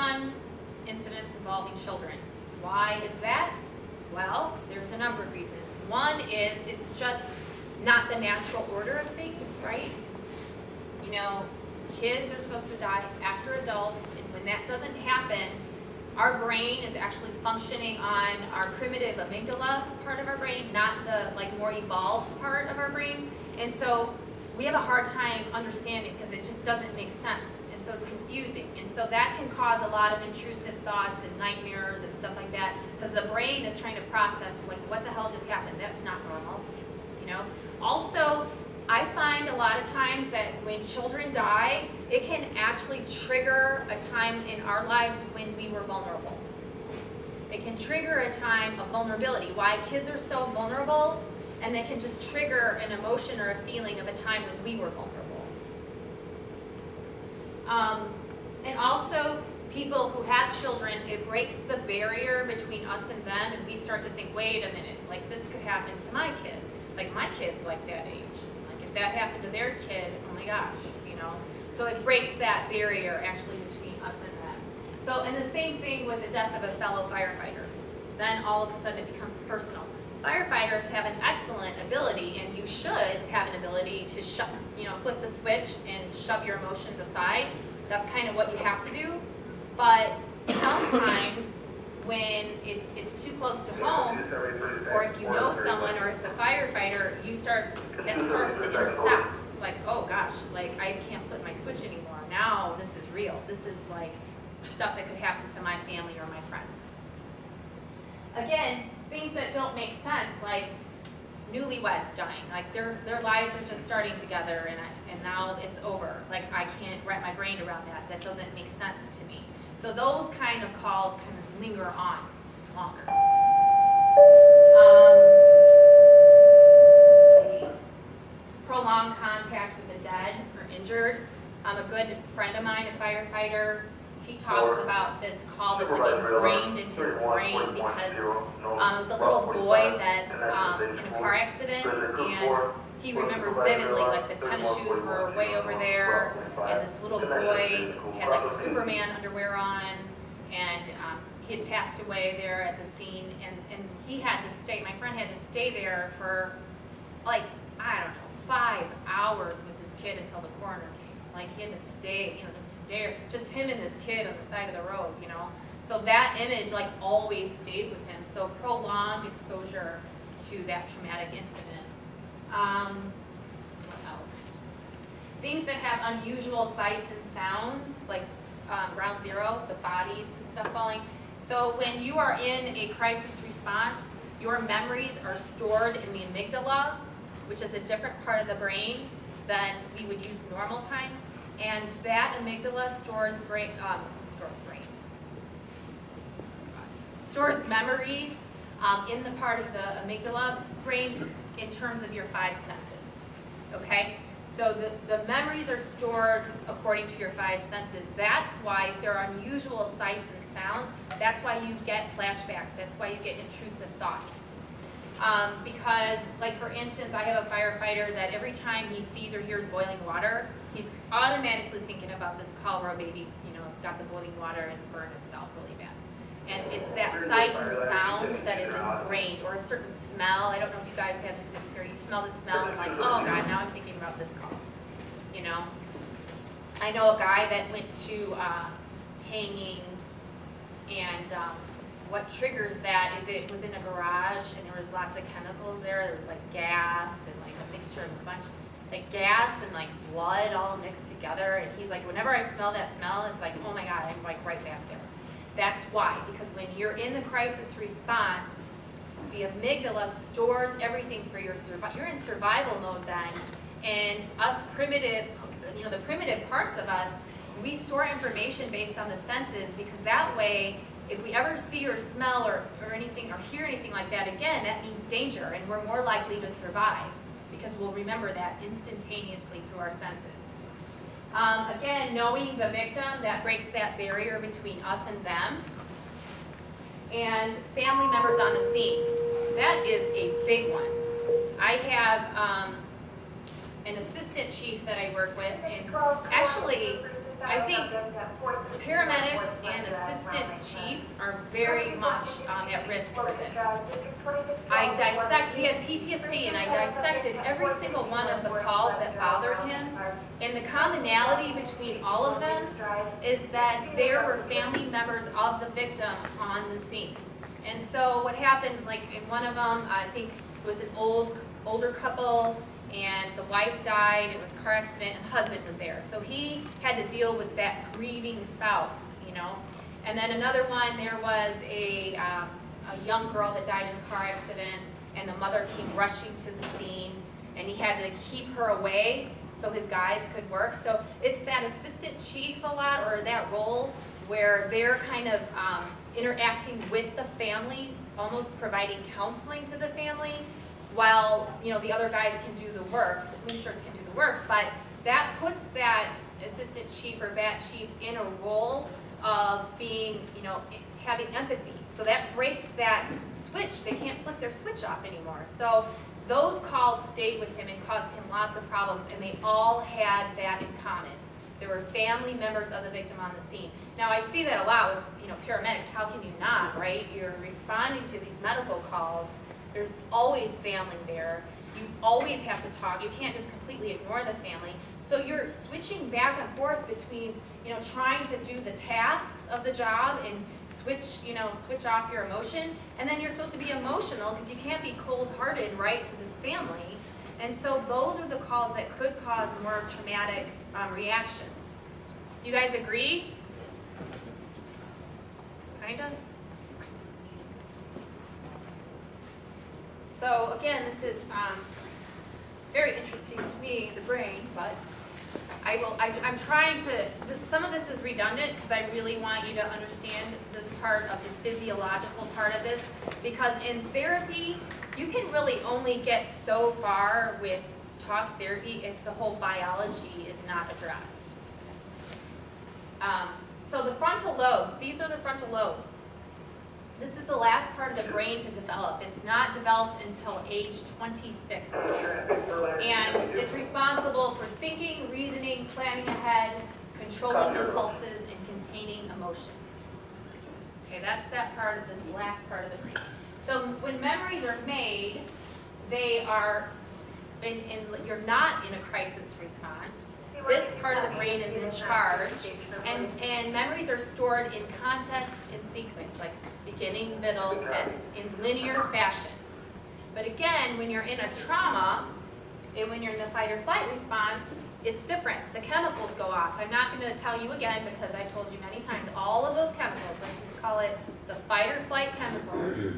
1 incidents involving children. Why is that? Well, there's a number of reasons. One is it's just not the natural order of things, right? You know, kids are supposed to die after adults, and when that doesn't happen, our brain is actually functioning on our primitive amygdala part of our brain, not the like more evolved part of our brain. And so we have a hard time understanding because it just doesn't make sense. And so it's confusing. And so that can cause a lot of intrusive thoughts and nightmares and stuff like that because the brain is trying to process like what the hell just happened? That's not normal, you know? Also, I find a lot of times that when children die, it can actually trigger a time in our lives when we were vulnerable. It can trigger a time of vulnerability. Why kids are so vulnerable, and they can just trigger an emotion or a feeling of a time when we were vulnerable. And also, people who have children, it breaks the barrier between us and them, and we start to think, wait a minute, like this could happen to my kid. Like my kid's like that age. If that happened to their kid, oh my gosh, you know. So it breaks that barrier actually between us and them. So, and the same thing with the death of a fellow firefighter. Then all of a sudden it becomes personal. Firefighters have an excellent ability, and you should have an ability to flip the switch and shove your emotions aside. That's kind of what you have to do. But sometimes when it's too close to home, or if you know someone, or it's a firefighter, that starts to intersect. It's like, oh gosh, like I can't flip my switch anymore. Now this is real. This is like stuff that could happen to my family or my friends. Again, things that don't make sense, like newlyweds dying, like their lives are just starting together, and now it's over. Like I can't wrap my brain around that. That doesn't make sense to me. So those kind of calls kind of linger on longer. Let's see. Prolonged contact with the dead or injured. A good friend of mine, a firefighter, he talks about this call that's like ingrained in his brain because it was a little boy that in a car accident, and he remembers vividly like the tennis shoes were way over there, and this little boy had like Superman underwear on, and he had passed away there at the scene, and he had to stay, my friend had to stay there for like, I don't know, 5 hours with his kid until the coroner came. Like he had to stay, you know, just stare, just him and this kid on the side of the road, you know. So that image like always stays with him. So prolonged exposure to that traumatic incident. What else? Things that have unusual sights and sounds, like ground zero, the bodies and stuff falling. So when you are in a crisis response, your memories are stored in the amygdala, which is a different part of the brain than we would use normal times. And that amygdala stores memories in the part of the amygdala brain in terms of your 5 senses, okay? So the memories are stored according to your 5 senses. That's why if there are unusual sights and sounds, that's why you get flashbacks, that's why you get intrusive thoughts. Because, like for instance, I have a firefighter that every time he sees or hears boiling water, he's automatically thinking about this call where a baby, you know, got the boiling water and burned itself really bad. And it's that sight and sound that is ingrained, or a certain smell. I don't know if you guys have this experience. You smell the smell and like, oh God, now I'm thinking about this call. You know? I know a guy that went to hanging, and what triggers that is it was in a garage and there was lots of chemicals there. There was like gas and like a mixture of a bunch, like gas and like blood all mixed together. And he's like, whenever I smell that smell, it's like, oh my God, I'm like right back there. That's why, because when you're in the crisis response, the amygdala stores everything for your survival. You're in survival mode then, and us primitive, you know, the primitive parts of us, we store information based on the senses, because that way, if we ever see or smell or anything or hear anything like that again, that means danger, and we're more likely to survive because we'll remember that instantaneously through our senses. Again, knowing the victim, that breaks that barrier between us and them. And family members on the scene, that is a big one. I have an assistant chief that I work with, and actually, I think paramedics and assistant chiefs are very much at risk for this. He had PTSD, and I dissected every single one of the calls that bothered him, and the commonality between all of them is that there were family members of the victim on the scene. And so what happened, like in one of them, I think it was an older couple, and the wife died, it was a car accident, and husband was there. So he had to deal with that grieving spouse, you know. And then another one, there was a young girl that died in a car accident, and the mother came rushing to the scene, and he had to keep her away so his guys could work. So it's that assistant chief a lot, or that role, where they're kind of interacting with the family, almost providing counseling to the family, while, you know, the other guys can do the work, the blue shirts can do the work, but that puts that assistant chief or bat chief in a role of being, you know, having empathy. So that breaks that switch. They can't flip their switch off anymore. So those calls stayed with him and caused him lots of problems, and they all had that in common. There were family members of the victim on the scene. Now I see that a lot with, you know, paramedics. How can you not, right? You're responding to these medical calls. There's always family there. You always have to talk. You can't just completely ignore the family. So you're switching back and forth between, you know, trying to do the tasks of the job and switch off your emotion. And then you're supposed to be emotional because you can't be cold-hearted, right, to this family. And so those are the calls that could cause more traumatic reactions. You guys agree? Kind of? So again, this is very interesting to me, the brain, but I'm trying to, some of this is redundant because I really want you to understand this part of the physiological part of this, because in therapy, you can really only get so far with talk therapy if the whole biology is not addressed. So the frontal lobes, these are the frontal lobes. This is the last part of the brain to develop. It's not developed until age 26. And it's responsible for thinking, reasoning, planning ahead, controlling impulses, and containing emotions. Okay, that's that part of this last part of the brain. So when memories are made, they are, you're not in a crisis response. This part of the brain is in charge, and memories are stored in context and sequence, like beginning, middle, end, in linear fashion. But again, when you're in a trauma, and when you're in the fight or flight response, it's different. The chemicals go off. I'm not going to tell you again because I've told you many times, all of those chemicals, let's just call it the fight or flight chemicals,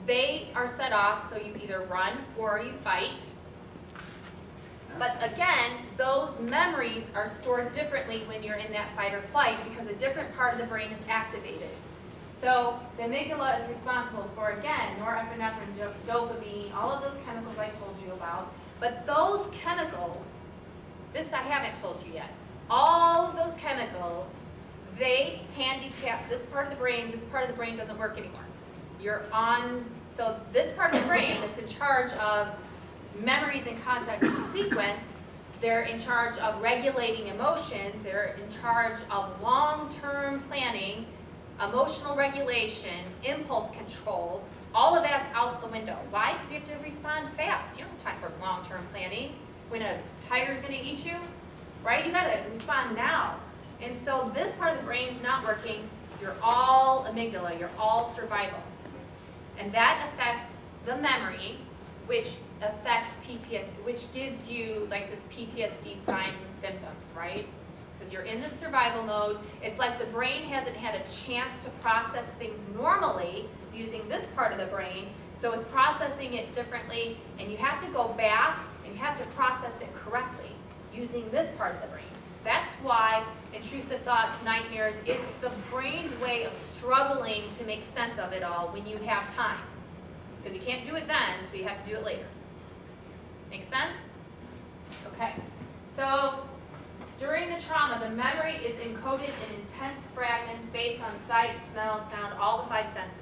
they are set off so you either run or you fight. But again, those memories are stored differently when you're in that fight or flight because a different part of the brain is activated. So the amygdala is responsible for, again, norepinephrine, dopamine, all of those chemicals I told you about. But those chemicals, this I haven't told you yet, all of those chemicals, they handicap this part of the brain. This part of the brain doesn't work anymore. So this part of the brain that's in charge of memories and context and sequence, they're in charge of regulating emotions, they're in charge of long-term planning, emotional regulation, impulse control, all of that's out the window. Why? Because you have to respond fast. You don't have time for long-term planning. When a tiger's going to eat you, right? You got to respond now. And so this part of the brain is not working. You're all amygdala. You're all survival. And that affects the memory, which affects PTSD, which gives you like this PTSD signs and symptoms, right? Because you're in the survival mode. It's like the brain hasn't had a chance to process things normally using this part of the brain, so it's processing it differently, and you have to go back and you have to process it correctly using this part of the brain. That's why intrusive thoughts, nightmares, it's the brain's way of struggling to make sense of it all when you have time. Because you can't do it then, so you have to do it later. Make sense? Okay. So during the trauma, the memory is encoded in intense fragments based on sight, smell, sound, all the five senses.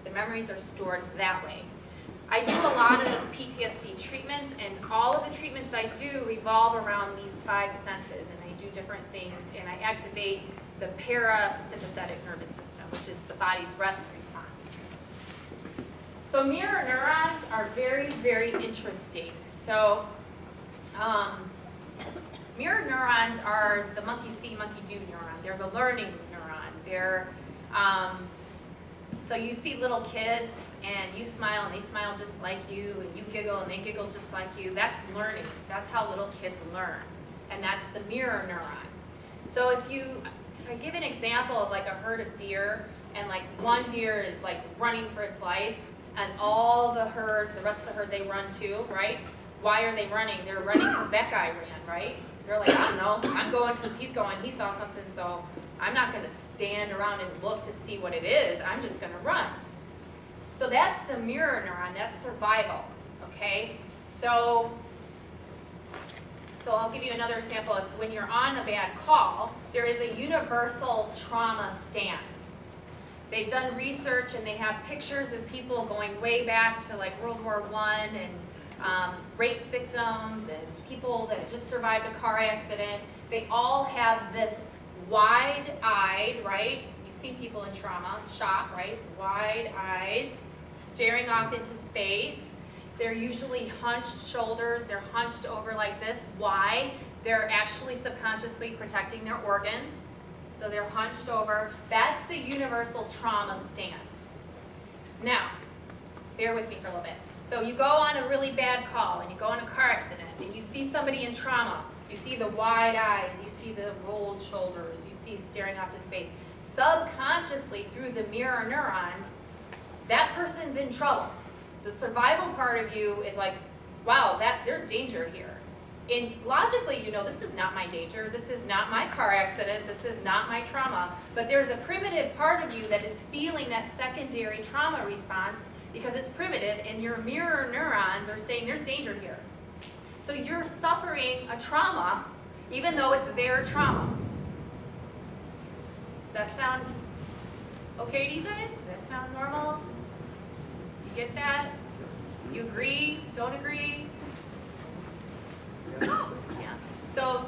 The memories are stored that way. I do a lot of PTSD treatments, and all of the treatments I do revolve around these five senses, and I do different things, and I activate the parasympathetic nervous system, which is the body's rest response. So mirror neurons are very, very interesting. So mirror neurons are the monkey see, monkey do neuron. They're the learning neuron. They're, so you see little kids and you smile and they smile just like you, and you giggle and they giggle just like you. That's learning. That's how little kids learn. And that's the mirror neuron. So if I give an example of like a herd of deer, and like one deer is like running for its life, and all the rest of the herd, they run too, right? Why are they running? They're running because that guy ran, right? They're like, I don't know, I'm going because he's going, he saw something, so I'm not going to stand around and look to see what it is, I'm just going to run. So that's the mirror neuron, that's survival, okay? So I'll give you another example of when you're on a bad call, there is a universal trauma stance. They've done research and they have pictures of people going way back to like World War I and rape victims and people that just survived a car accident. They all have this wide-eyed, right? You've seen people in trauma, shock, right? Wide eyes, staring off into space. They're usually hunched shoulders. They're hunched over like this. Why? They're actually subconsciously protecting their organs. So they're hunched over. That's the universal trauma stance. Now, bear with me for a little bit. So you go on a really bad call and you go on a car accident and you see somebody in trauma. You see the wide eyes, you see the rolled shoulders, you see staring off to space. Subconsciously, through the mirror neurons, that person's in trouble. The survival part of you is like, wow, there's danger here. And logically, you know, this is not my danger, this is not my car accident, this is not my trauma, but there's a primitive part of you that is feeling that secondary trauma response because it's primitive, and your mirror neurons are saying there's danger here. So you're suffering a trauma, even though it's their trauma. Does that sound okay to you guys? Does that sound normal? You get that? You agree? Don't agree? Yeah. So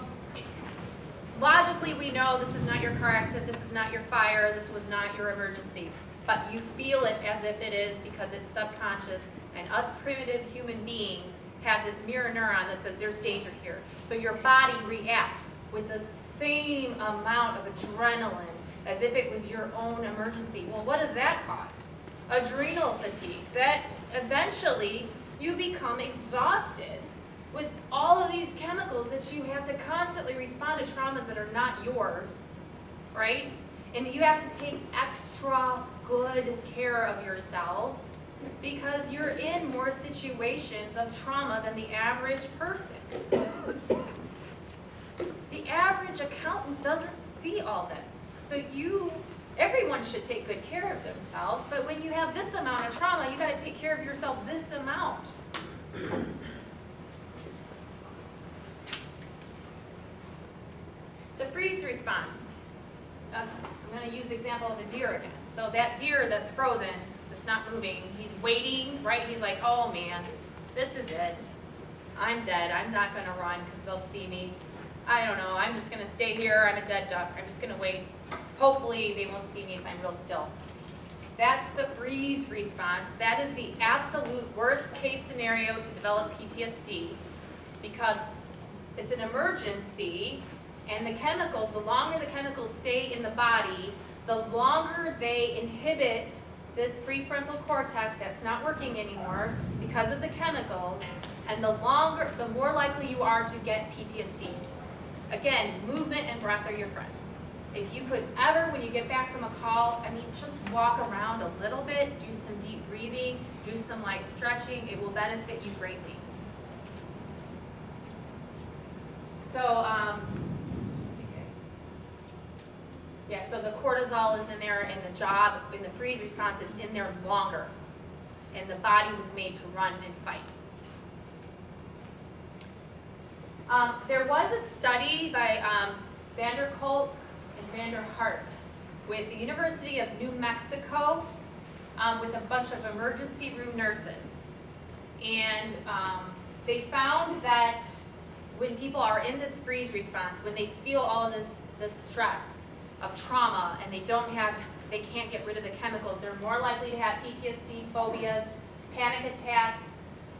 logically we know this is not your car accident, this is not your fire, this was not your emergency. But you feel it as if it is because it's subconscious, and us primitive human beings have this mirror neuron that says there's danger here. So your body reacts with the same amount of adrenaline as if it was your own emergency. Well, what does that cause? Adrenal fatigue. That eventually you become exhausted with all of these chemicals that you have to constantly respond to traumas that are not yours, right? And you have to take extra good care of yourselves because you're in more situations of trauma than the average person. The average accountant doesn't see all this. So everyone should take good care of themselves, but when you have this amount of trauma, you got to take care of yourself this amount. The freeze response. I'm going to use the example of a deer again. So that deer that's frozen, that's not moving, he's waiting, right? He's like, oh man, this is it. I'm dead. I'm not going to run because they'll see me. I don't know. I'm just going to stay here. I'm a dead duck. I'm just going to wait. Hopefully they won't see me if I'm real still. That's the freeze response. That is the absolute worst case scenario to develop PTSD because it's an emergency, and the chemicals, the longer the chemicals stay in the body, the longer they inhibit this prefrontal cortex that's not working anymore because of the chemicals, and the more likely you are to get PTSD. Again, movement and breath are your friends. If you could ever, when you get back from a call, just walk around a little bit, do some deep breathing, do some light stretching, it will benefit you greatly. So, so the cortisol is in there, and in the freeze response, it's in there longer. And the body was made to run and fight. There was a study by Vander Kolk and Vander Hart with the University of New Mexico with a bunch of emergency room nurses. And they found that when people are in this freeze response, when they feel all of this stress, of trauma and they can't get rid of the chemicals, they're more likely to have PTSD, phobias, panic attacks,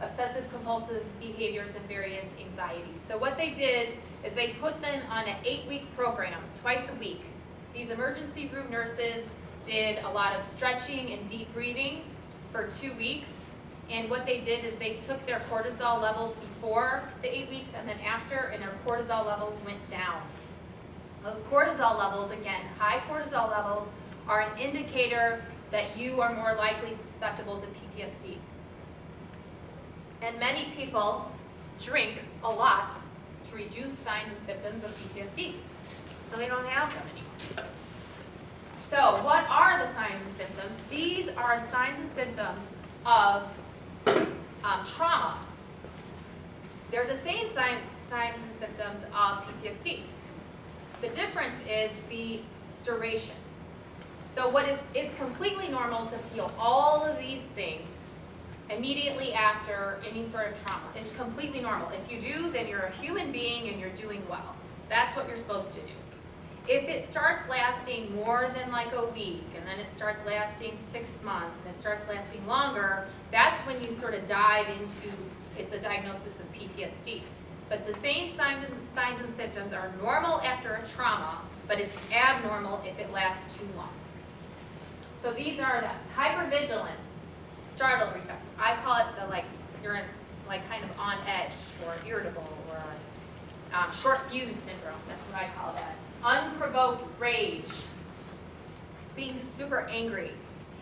obsessive compulsive behaviors, and various anxieties. So what they did is they put them on an 8-week program, twice a week. These emergency room nurses did a lot of stretching and deep breathing for 2 weeks. And what they did is they took their cortisol levels before the 8 weeks and then after, and their cortisol levels went down. Those cortisol levels, again, high cortisol levels, are an indicator that you are more likely susceptible to PTSD. And many people drink a lot to reduce signs and symptoms of PTSD, so they don't have them anymore. So what are the signs and symptoms? These are signs and symptoms of trauma. They're the same signs and symptoms of PTSD. The difference is the duration. So it's completely normal to feel all of these things immediately after any sort of trauma. It's completely normal. If you do, then you're a human being and you're doing well. That's what you're supposed to do. If it starts lasting more than like a week, and then it starts lasting 6 months, and it starts lasting longer, that's when you sort of dive into, it's a diagnosis of PTSD. But the same signs and symptoms are normal after a trauma, but it's abnormal if it lasts too long. So these are the hypervigilance, startle reflex. I call it the you're kind of on edge or irritable or short fuse syndrome. That's what I call that. Unprovoked rage, being super angry.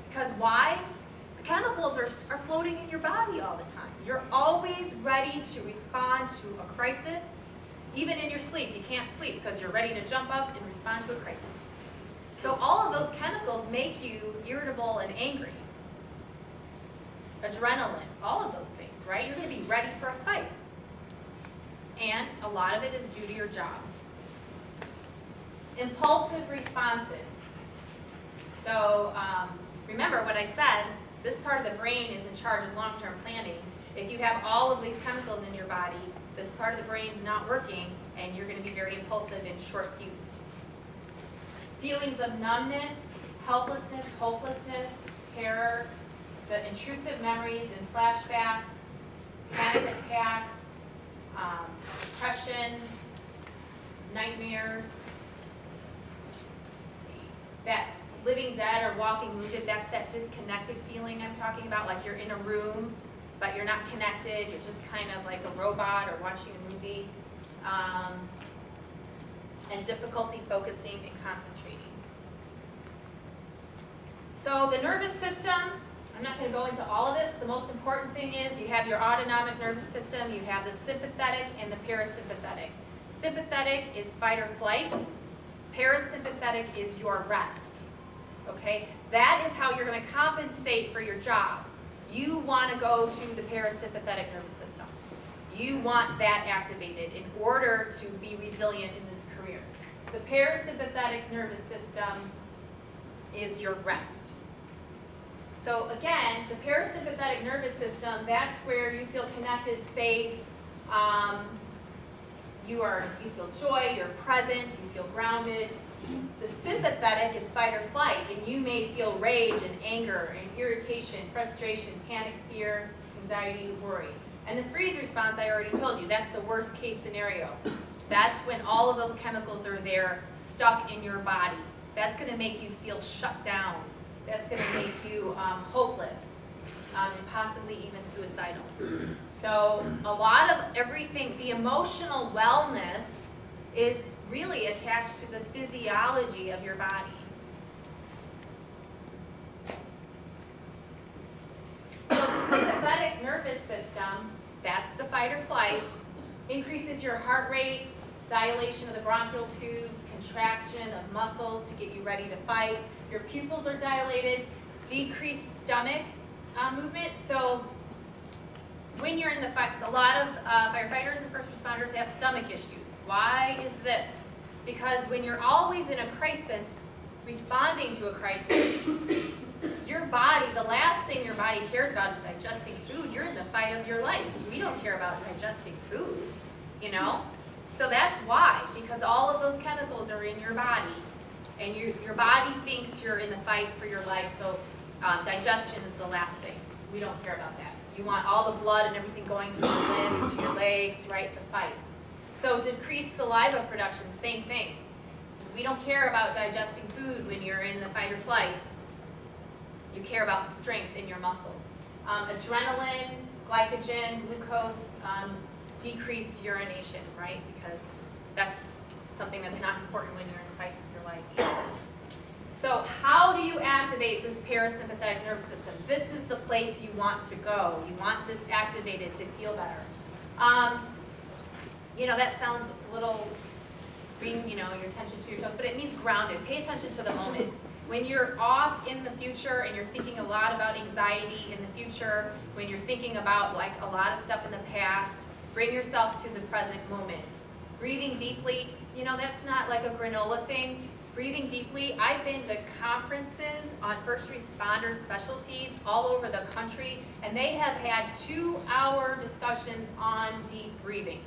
Because why? The chemicals are floating in your body all the time. You're always ready to respond to a crisis. Even in your sleep, you can't sleep because you're ready to jump up and respond to a crisis. So all of those chemicals make you irritable and angry. Adrenaline, all of those things, right? You're going to be ready for a fight. And a lot of it is due to your job. Impulsive responses. So remember what I said, this part of the brain is in charge of long-term planning. If you have all of these chemicals in your body, this part of the brain is not working and you're going to be very impulsive and short-fused. Feelings of numbness, helplessness, hopelessness, terror, the intrusive memories and flashbacks, panic attacks, depression, nightmares. That living dead or walking wounded, that's that disconnected feeling I'm talking about, like you're in a room, but you're not connected, you're just kind of like a robot or watching a movie. And difficulty focusing and concentrating. So the nervous system, I'm not going to go into all of this. The most important thing is you have your autonomic nervous system, you have the sympathetic and the parasympathetic. Sympathetic is fight or flight. Parasympathetic is your rest. Okay? That is how you're going to compensate for your job. You want to go to the parasympathetic nervous system. You want that activated in order to be resilient in this career. The parasympathetic nervous system is your rest. So again, the parasympathetic nervous system, that's where you feel connected, safe, you feel joy, you're present, you feel grounded. The sympathetic is fight or flight, and you may feel rage and anger and irritation, frustration, panic, fear, anxiety, worry. And the freeze response, I already told you, that's the worst case scenario. That's when all of those chemicals are there, stuck in your body. That's going to make you feel shut down. That's going to make you hopeless and possibly even suicidal. So a lot of everything, the emotional wellness is really attached to the physiology of your body. So the sympathetic nervous system, that's the fight or flight, increases your heart rate, dilation of the bronchial tubes, contraction of muscles to get you ready to fight. Your pupils are dilated, decreased stomach movement. So when you're in the fight, a lot of firefighters and first responders have stomach issues. Why is this? Because when you're always in a crisis, responding to a crisis, your body, the last thing your body cares about is digesting food. You're in the fight of your life. We don't care about digesting food, you know? So that's why, because all of those chemicals are in your body. and your body thinks you're in the fight for your life, so digestion is the last thing. We don't care about that. You want all the blood and everything going to your limbs, to your legs, right, to fight. So decreased saliva production, same thing. We don't care about digesting food when you're in the fight or flight. You care about strength in your muscles. Adrenaline, glycogen, glucose, decreased urination, right? Because that's something that's not important when you're in the fight for your life either. So how do you activate this parasympathetic nervous system? This is the place you want to go. You want this activated to feel better. You know, that sounds a little, bring, you know, your attention to your toes, but it means grounded. Pay attention to the moment. When you're off in the future and you're thinking a lot about anxiety in the future, when you're thinking about like a lot of stuff in the past, bring yourself to the present moment. Breathing deeply, you know, that's not like a granola thing. Breathing deeply, I've been to conferences on first responder specialties all over the country, and they have had 2-hour discussions on deep breathing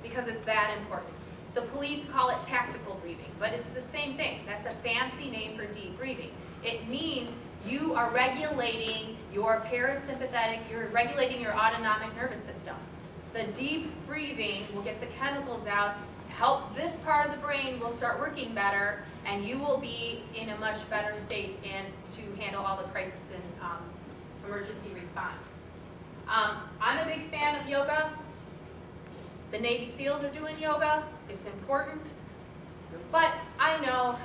because it's that important. The police call it tactical breathing, but it's the same thing. That's a fancy name for deep breathing. It means you are regulating your parasympathetic, you're regulating your autonomic nervous system. The deep breathing will get the chemicals out, help this part of the brain will start working better, and you will be in a much better state and to handle all the crisis and emergency response. I'm a big fan of yoga. The Navy SEALs are doing yoga. It's important. But I know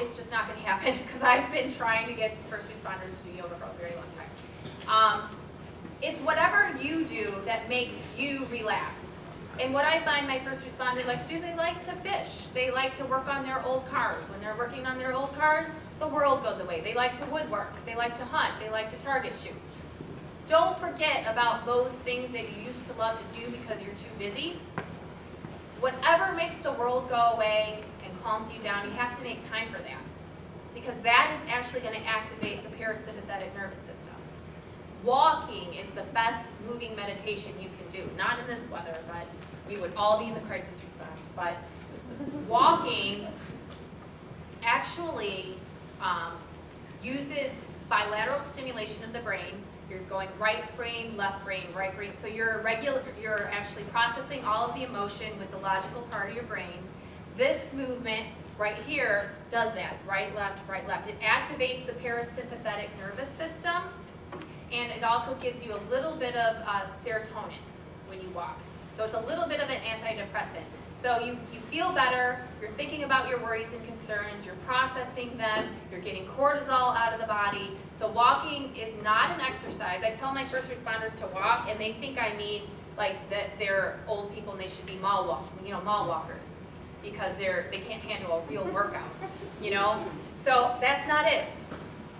it's just not going to happen because I've been trying to get first responders to do yoga for a very long time. It's whatever you do that makes you relax. And what I find my first responders like to do, they like to fish. They like to work on their old cars. When they're working on their old cars, the world goes away. They like to woodwork. They like to hunt. They like to target shoot. Don't forget about those things that you used to love to do because you're too busy. Whatever makes the world go away and calms you down, you have to make time for that. Because that is actually going to activate the parasympathetic nervous system. Walking is the best moving meditation you can do. Not in this weather, but we would all be in the crisis response. But walking actually uses bilateral stimulation of the brain. You're going right brain, left brain, right brain. So you're actually processing all of the emotion with the logical part of your brain. This movement right here does that, right, left, right, left. It activates the parasympathetic nervous system, and it also gives you a little bit of serotonin when you walk. So it's a little bit of an antidepressant. So you feel better, you're thinking about your worries and concerns, you're processing them, you're getting cortisol out of the body. So walking is not an exercise. I tell my first responders to walk, and they think I mean like that they're old people and they should be mall walkers, because they can't handle a real workout, you know? So that's not it.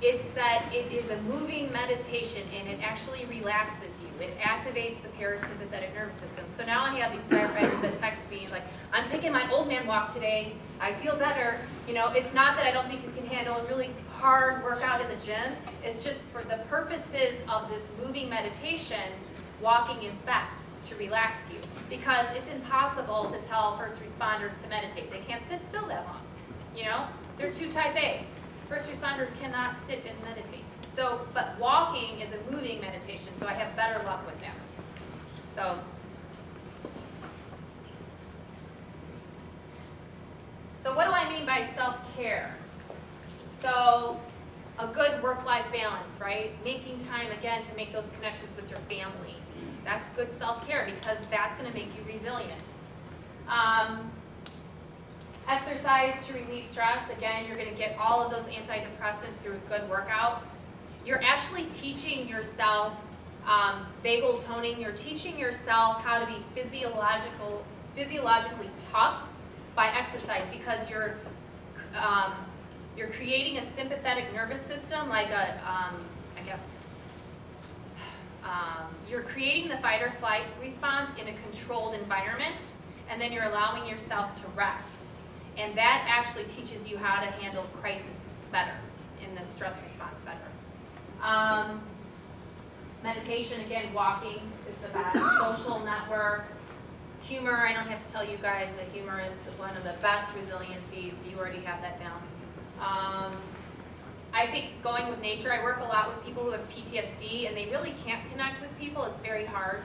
It's that it is a moving meditation, and it actually relaxes you. It activates the parasympathetic nervous system. So now I have these firefighters that text me like, I'm taking my old man walk today. I feel better. You know, it's not that I don't think you can handle a really hard workout in the gym. It's just for the purposes of this moving meditation, walking is best to relax you, because it's impossible to tell first responders to meditate. They can't sit still that long. You know, they're too type A. First responders cannot sit and meditate. So, but walking is a moving meditation, so I have better luck with that. So what do I mean by self-care? So a good work-life balance, right? Making time, again, to make those connections with your family. That's good self-care, because that's going to make you resilient. Exercise to relieve stress. Again, you're going to get all of those antidepressants through a good workout. You're actually teaching yourself vagal toning. You're teaching yourself how to be physiologically tough by exercise, because you're creating a sympathetic nervous system, like you're creating the fight or flight response in a controlled environment, and then you're allowing yourself to rest. And that actually teaches you how to handle crisis better, in the stress response better. Meditation, again, walking is the best. Social network. Humor, I don't have to tell you guys that humor is one of the best resiliencies. You already have that down. I think going with nature, I work a lot with people who have PTSD and they really can't connect with people. It's very hard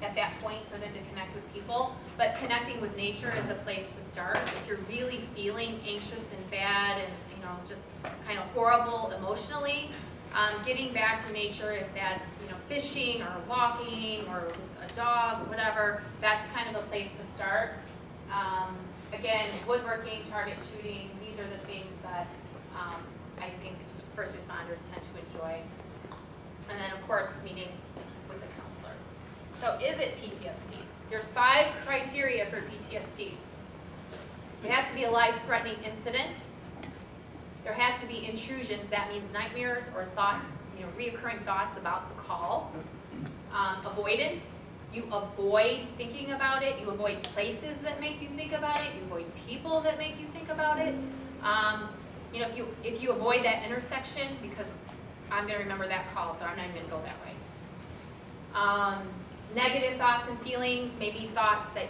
at that point for them to connect with people. But connecting with nature is a place to start. If you're really feeling anxious and bad and just kind of horrible emotionally, getting back to nature, if that's fishing or walking or a dog, whatever, that's kind of a place to start. Again, woodworking, target shooting, these are the things that I think first responders tend to enjoy. And then, of course, meeting with a counselor. So is it PTSD? There's 5 criteria for PTSD. It has to be a life-threatening incident. There has to be intrusions. That means nightmares or thoughts, reoccurring thoughts about the call. Avoidance. You avoid thinking about it. You avoid places that make you think about it. You avoid people that make you think about it. If you avoid that intersection, because I'm going to remember that call, so I'm not even going to go that way. Negative thoughts and feelings, maybe thoughts that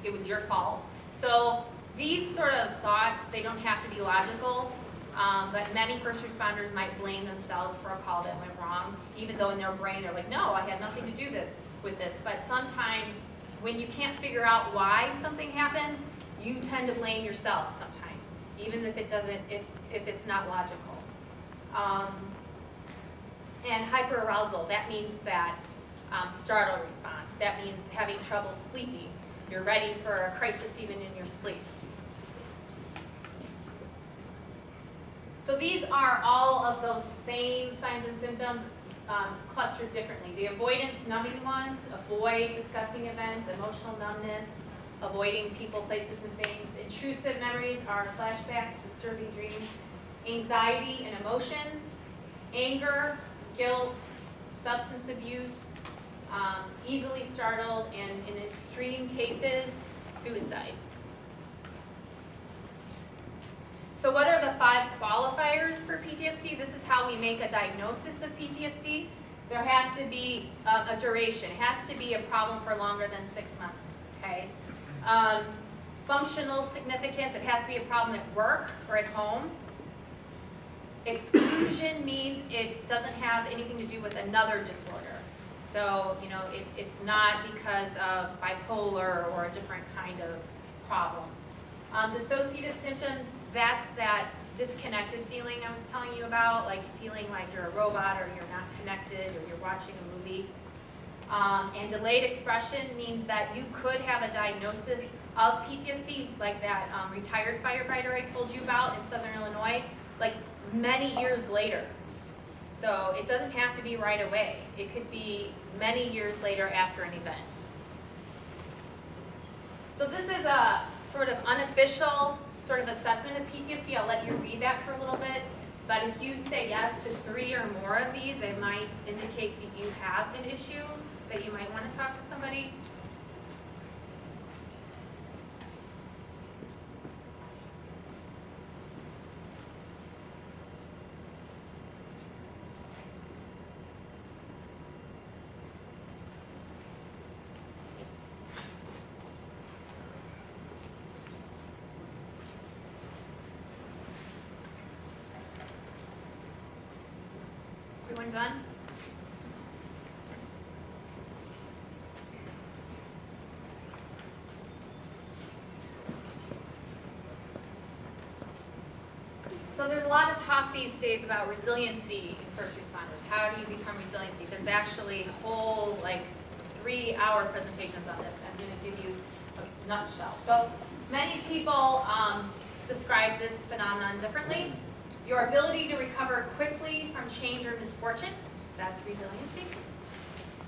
it was your fault. So these sort of thoughts, they don't have to be logical, but many first responders might blame themselves for a call that went wrong, even though in their brain they're like, no, I had nothing to do with this. But sometimes when you can't figure out why something happens, you tend to blame yourself sometimes, even if it doesn't, if it's not logical. And hyperarousal, that means that startle response. That means having trouble sleeping. You're ready for a crisis even in your sleep. So these are all of those same signs and symptoms clustered differently. The avoidance, numbing ones, avoid discussing events, emotional numbness, avoiding people, places, and things. Intrusive memories are flashbacks, disturbing dreams, anxiety and emotions, anger, guilt, substance abuse, easily startled, and in extreme cases, suicide. So what are the 5 qualifiers for PTSD? This is how we make a diagnosis of PTSD. There has to be a duration. It has to be a problem for longer than 6 months, okay? Functional significance, it has to be a problem at work or at home. Exclusion means it doesn't have anything to do with another disorder. So, it's not because of bipolar or a different kind of problem. Dissociative symptoms, that's that disconnected feeling I was telling you about, like feeling like you're a robot or you're not connected or you're watching a movie. And delayed expression means that you could have a diagnosis of PTSD, like that retired firefighter I told you about in Southern Illinois, like many years later. So it doesn't have to be right away. It could be many years later after an event. So this is a sort of unofficial sort of assessment of PTSD. I'll let you read that for a little bit. But if you say yes to 3 or more of these, it might indicate that you have an issue, that you might want to talk to somebody. Everyone done? So there's a lot of talk these days about resiliency in first responders. How do you become resiliency? There's actually whole 3-hour presentations on this. I'm going to give you a nutshell. So many people describe this phenomenon differently. Your ability to recover quickly from change or misfortune, that's resiliency.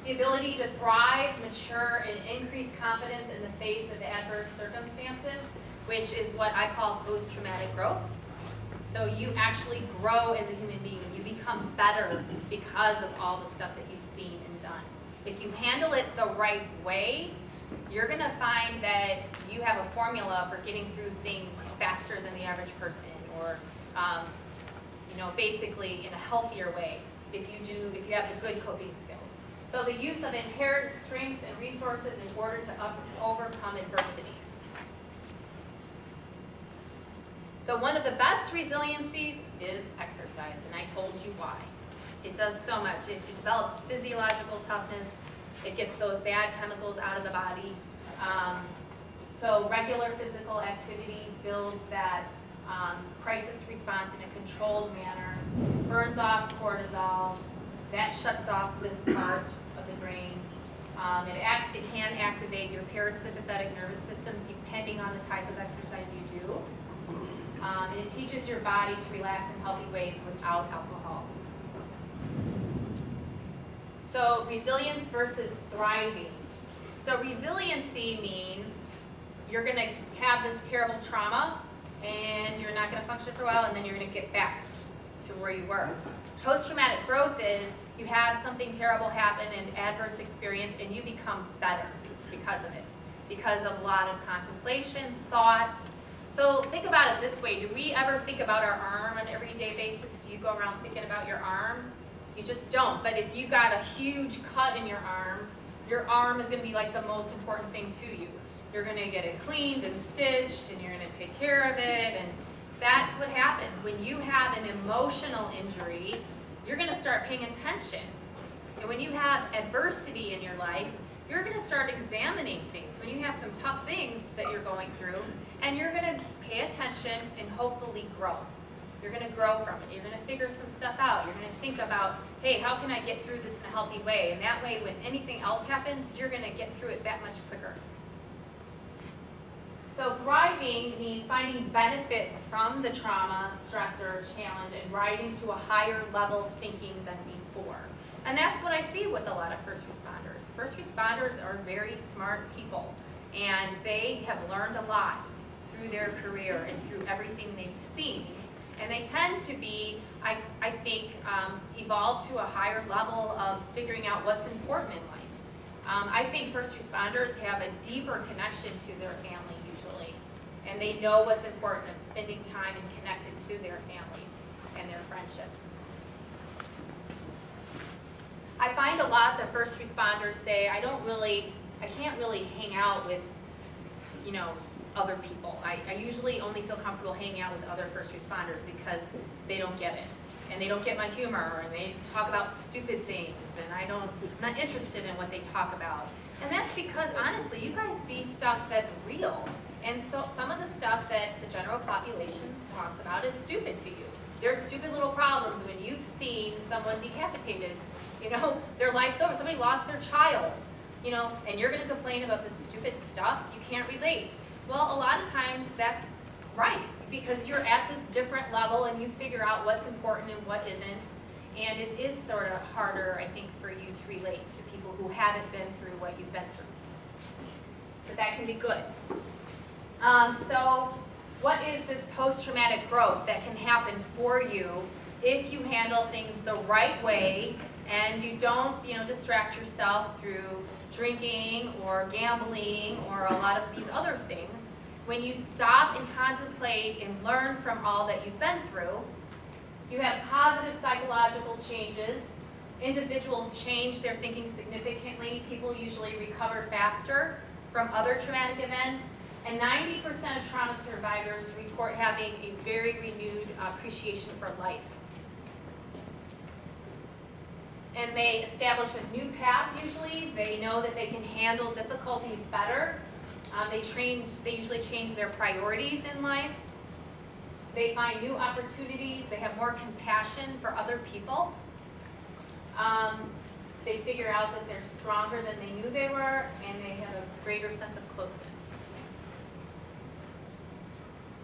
The ability to thrive, mature, and increase confidence in the face of adverse circumstances, which is what I call post-traumatic growth. So you actually grow as a human being. You become better because of all the stuff that you've seen and done. If you handle it the right way, you're going to find that you have a formula for getting through things faster than the average person, or basically in a healthier way if you have the good coping skills. So the use of inherent strengths and resources in order to overcome adversity. So one of the best resiliencies is exercise, and I told you why. It does so much. It develops physiological toughness. It gets those bad chemicals out of the body. So regular physical activity builds that crisis response in a controlled manner, burns off cortisol, that shuts off this part of the brain. It can activate your parasympathetic nervous system depending on the type of exercise you do. And it teaches your body to relax in healthy ways without alcohol. So resilience versus thriving. So resiliency means you're going to have this terrible trauma and you're not going to function for a while, and then you're going to get back to where you were. Post-traumatic growth is you have something terrible happen, an adverse experience, and you become better because of it, because of a lot of contemplation, thought. So think about it this way. Do we ever think about our arm on an everyday basis? Do you go around thinking about your arm? You just don't. But if you got a huge cut in your arm is going to be like the most important thing to you. You're going to get it cleaned and stitched, and you're going to take care of it. And that's what happens. When you have an emotional injury, you're going to start paying attention. And when you have adversity in your life, you're going to start examining things. When you have some tough things that you're going through, and you're going to pay attention and hopefully grow. You're going to grow from it. You're going to figure some stuff out. You're going to think about, hey, how can I get through this in a healthy way? And that way, when anything else happens, you're going to get through it that much quicker. So thriving means finding benefits from the trauma, stressor, challenge, and rising to a higher level of thinking than before. And that's what I see with a lot of first responders. First responders are very smart people, and they have learned a lot through their career and through everything they've seen. And they tend to be, I think, evolved to a higher level of figuring out what's important in life. I think first responders have a deeper connection to their family usually, and they know what's important of spending time and connected to their families and their friendships. I find a lot that first responders say, I can't really hang out with, other people. I usually only feel comfortable hanging out with other first responders because they don't get it. And they don't get my humor, and they talk about stupid things, and I'm not interested in what they talk about. And that's because, honestly, you guys see stuff that's real. And so some of the stuff that the general population talks about is stupid to you. There's stupid little problems when you've seen someone decapitated. Their life's over. Somebody lost their child, and you're going to complain about this stupid stuff. You can't relate. Well, a lot of times that's right, because you're at this different level and you figure out what's important and what isn't. And it is sort of harder, I think, for you to relate to people who haven't been through what you've been through. But that can be good. So what is this post-traumatic growth that can happen for you if you handle things the right way and you don't, distract yourself through drinking or gambling or a lot of these other things? When you stop and contemplate and learn from all that you've been through, you have positive psychological changes. Individuals change their thinking significantly. People usually recover faster from other traumatic events. And 90% of trauma survivors report having a very renewed appreciation for life. And they establish a new path usually. They know that they can handle difficulties better. They usually change their priorities in life. They find new opportunities. They have more compassion for other people. They figure out that they're stronger than they knew they were, and they have a greater sense of closeness.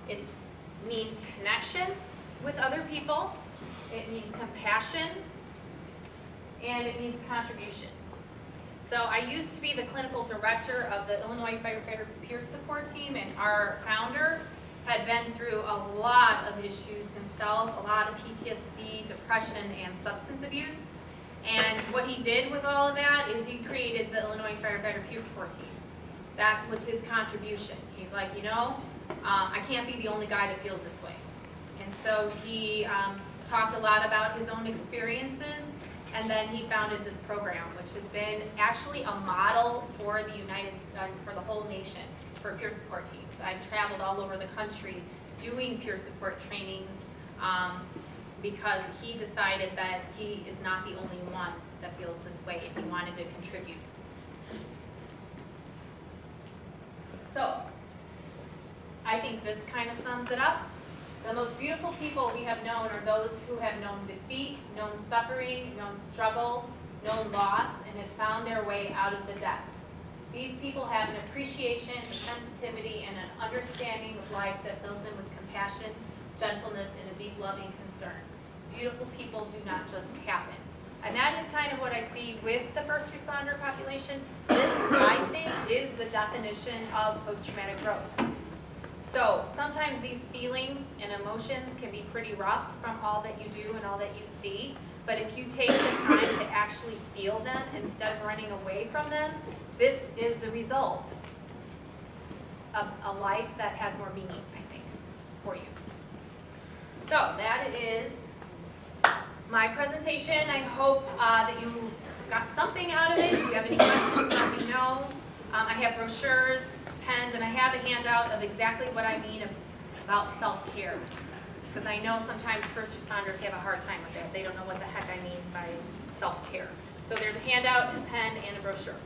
It means connection with other people. It means compassion. And it means contribution. So I used to be the clinical director of the Illinois Firefighter Peer Support Team, and our founder had been through a lot of issues himself, a lot of PTSD, depression, and substance abuse. And what he did with all of that is he created the Illinois Firefighter Peer Support Team. That was his contribution. He's like, I can't be the only guy that feels this way. And so he talked a lot about his own experiences. And then he founded this program, which has been actually a model for the for the whole nation for peer support teams. I've traveled all over the country doing peer support trainings because he decided that he is not the only one that feels this way and he wanted to contribute. So, I think this kind of sums it up. The most beautiful people we have known are those who have known defeat, known suffering, known struggle, known loss, and have found their way out of the depths. These people have an appreciation, a sensitivity, and an understanding of life that fills them with compassion, gentleness, and a deep loving concern. Beautiful people do not just happen. And that is kind of what I see with the first responder population. This, I think, is the definition of post-traumatic growth. So sometimes these feelings and emotions can be pretty rough from all that you do and all that you see. But if you take the time to actually feel them instead of running away from them, this is the result of a life that has more meaning, I think, for you. So that is my presentation. I hope that you got something out of it. If you have any questions, let me know. I have brochures, pens, and I have a handout of exactly what I mean about self-care. Because I know sometimes first responders have a hard time with that. They don't know what the heck I mean by self-care. So there's a handout, a pen, and a brochure.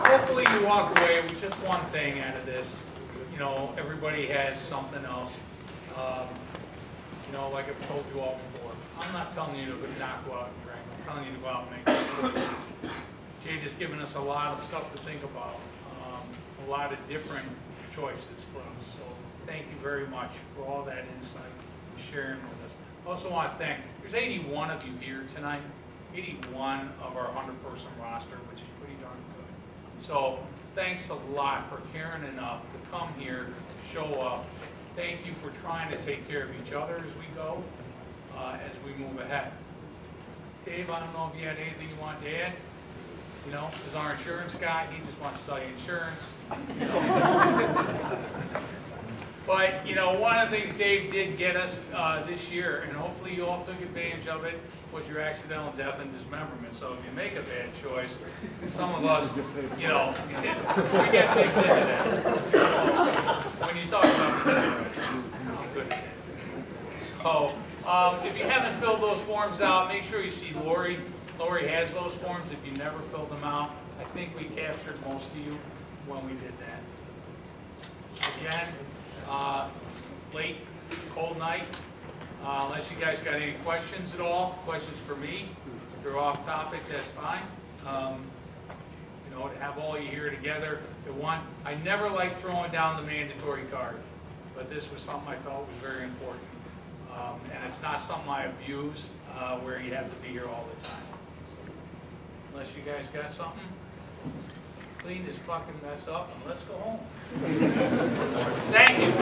Hopefully you walk away with just one thing out of this. You know, everybody has something else. You know, like I've told you all before, I'm not telling you to not go out and drink. I'm telling you to go out and make choices. Jada's given us a lot of stuff to think about, a lot of different choices for us. So thank you very much for all that insight and sharing with us. I also want to thank, there's 81 of you here tonight, 81 of our 100-person roster, which is pretty darn good. So thanks a lot for caring enough to come here, show up. Thank you for trying to take care of each other as we go, as we move ahead. Dave, I don't know if you had anything you want to add. You know, as our insurance guy, he just wants to sell you insurance. You know. But, you know, one of the things Dave did get us this year, and hopefully you all took advantage of it, was your accidental death and dismemberment. So if you make a bad choice, some of us, you know, we get big into that. So when you talk about the good at that. So if you haven't filled those forms out, make sure you see Lori. Lori has those forms if you never filled them out. I think we captured most of you when we did that. Again, late, cold night. Unless you guys got any questions at all, questions for me. If they're off topic, that's fine. You know, to have all you here together at one. I never like throwing down the mandatory card, but this was something I felt was very important. And it's not something I abuse where you have to be here all the time. Unless you guys got something, clean this fucking mess up and let's go home. Thank you.